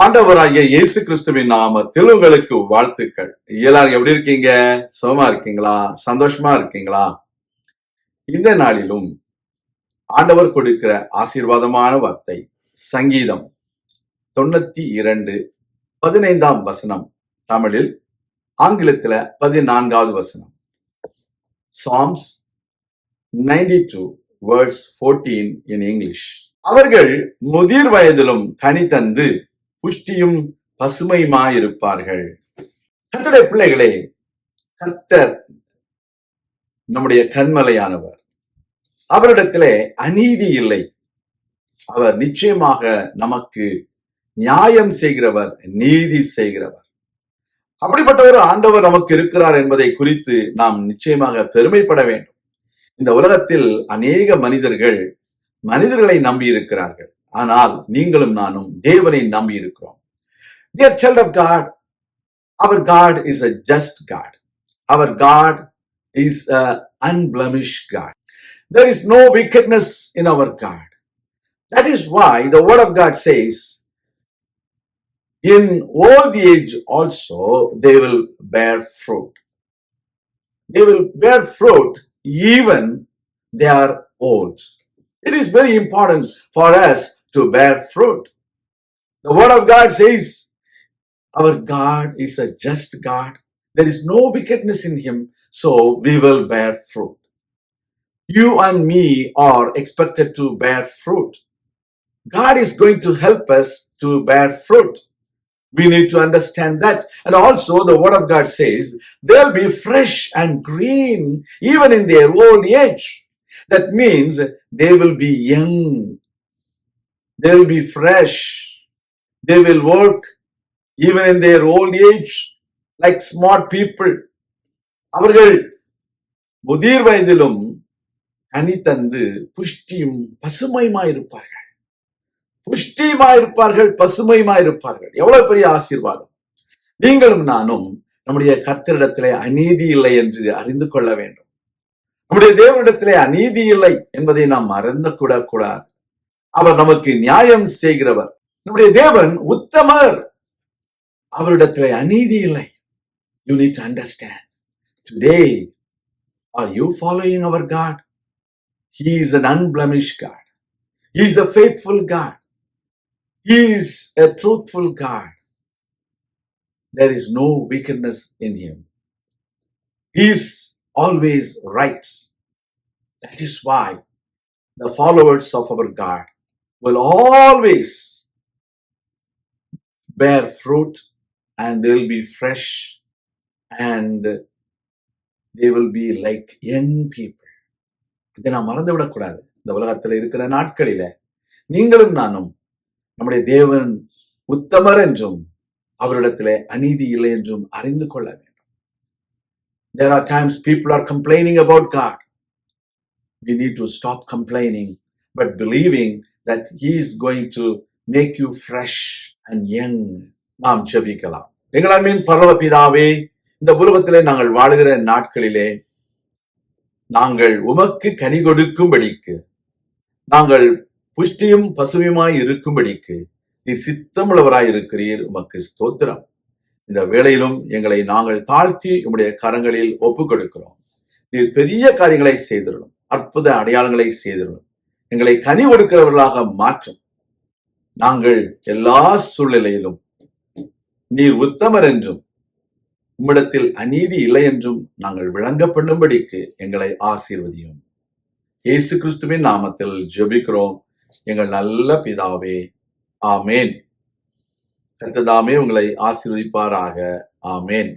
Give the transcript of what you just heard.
ஆண்டவராகிய இயேசு கிறிஸ்துவின் நாமத்தில் உங்களுக்கு வாழ்த்துக்கள். எல்லாரும் எப்படி இருக்கீங்க? சுகமா இருக்கீங்களா? சந்தோஷமா இருக்கீங்களா? இந்த நாளிலும் ஆண்டவர் கொடுக்கிற ஆசீர்வாதமான வார்த்தை சங்கீதம் 92:15 தமிழில், ஆங்கிலத்துல 14வது வசனம். Psalms 92:14 in English. அவர்கள் முதிர் வயதிலும் கனி தந்து புஷ்டியும் பசுமையுமாயிருப்பார்கள். கர்த்தருடைய பிள்ளைகளே, கர்த்தர் நம்முடைய கன்மலையானவர். அவரிடத்திலே அநீதி இல்லை. அவர் நிச்சயமாக நமக்கு நியாயம் செய்கிறவர், நீதி செய்கிறவர். அப்படிப்பட்ட ஒரு ஆண்டவர் நமக்கு இருக்கிறார் என்பதை குறித்து நாம் நிச்சயமாக பெருமைப்பட வேண்டும். இந்த உலகத்தில் அநேக மனிதர்களை நம்பி இருக்கிறார்கள். ஆனால் நீங்களும் நானும் தேவனை நம்பி இருக்கிறோம். Dear child of God, our God is a just God. Our God is an unblemished God. There is no wickedness in our God. That is why the word of God says, in old age also they will bear fruit. They will bear fruit even they are old. It is very important for us to bear fruit. The word of God says, our God is a just God. There is no wickedness in him, so we will bear fruit. You and me are expected to bear fruit. God is going to help us to bear fruit. We need to understand that. And also the word of God says, they'll be fresh and green even in their old age. That means they will be young. They will be fresh. They will work even in their old age like smart people. அவர்கள் முதிர் வயதிலும் கனி தந்து புஷ்டியும் பசுமையுமாயிருப்பார்கள். புஷ்டியுமாயிருப்பார்கள், பசுமையுமாயிருப்பார்கள். எவ்வளவு பெரிய ஆசீர்வாதம்! நீங்களும் நானும் நம்முடைய கர்த்தரிடத்திலே அநீதி இல்லை என்று அறிந்து கொள்ள வேண்டும். நம்முடைய தேவனிடத்திலே அநீதி இல்லை என்பதை நாம் மறந்து கூடாது. அவர் நமக்கு நியாயம் செய்கிறவர். நம்முடைய தேவன் உத்தமர். அவரிடத்திலே அநீதி இல்லை. You need to understand. Today, are you following our God? He is an unblemished God. He is a faithful God. He is a truthful God. There is no wickedness in him. He is always right. That is why the followers of our God will always bear fruit, and they will be fresh, and they will be like young people. இதை நாம் மறந்து விடக்கூடாது. இந்த உலகத்தில் இருக்கிற நாட்களில நீங்களும் நானும் நம்முடைய தேவன் உத்தமர் என்றும் அவரிடத்திலே அநீதி இல்லை என்றும் அறிந்து கொள்ள வேண்டும். There are times people are complaining about God. We need to stop complaining, but believing that he is going to make you fresh and young. நாம் ஜெபிக்கலாம். எங்கள் அன்பின் பரலோக பிதாவே, இந்த உலகத்திலே நாங்கள் வாழுகிற நாட்களிலே நாங்கள் உமக்கு கனி கொடுக்கும்படிக்கு, நாங்கள் புஷ்டியும் பசுமையுமாய் இருக்கும்படிக்கு நீர் சித்தமுள்ளவராய் இருக்கிறீர். உமக்கு ஸ்தோத்திரம். இந்த வேளையிலும் எங்களை நாங்கள் தாழ்த்தி உம்முடைய கரங்களில் ஒப்புக் கொடுக்கிறோம். நீர் பெரிய காரியங்களை செய்திருளும், அற்புத அடையாளங்களை செய்திருளும். எங்களை கனி கொடுக்கிறவர்களாக மாற்றும். நாங்கள் எல்லா சூழ்நிலையிலும் நீர் உத்தமர் என்றும் உம்மிடத்தில் அநீதி இல்லை என்றும் நாங்கள் விளங்க பண்ணும்படிக்கு எங்களை ஆசீர்வதியும். இயேசு கிறிஸ்துவின் நாமத்தில் ஜெபிக்கிறோம் எங்கள் நல்ல பிதாவே, ஆமேன். கர்த்தர் தாமே உங்களை ஆசீர்வதிப்பாராக. ஆமேன்.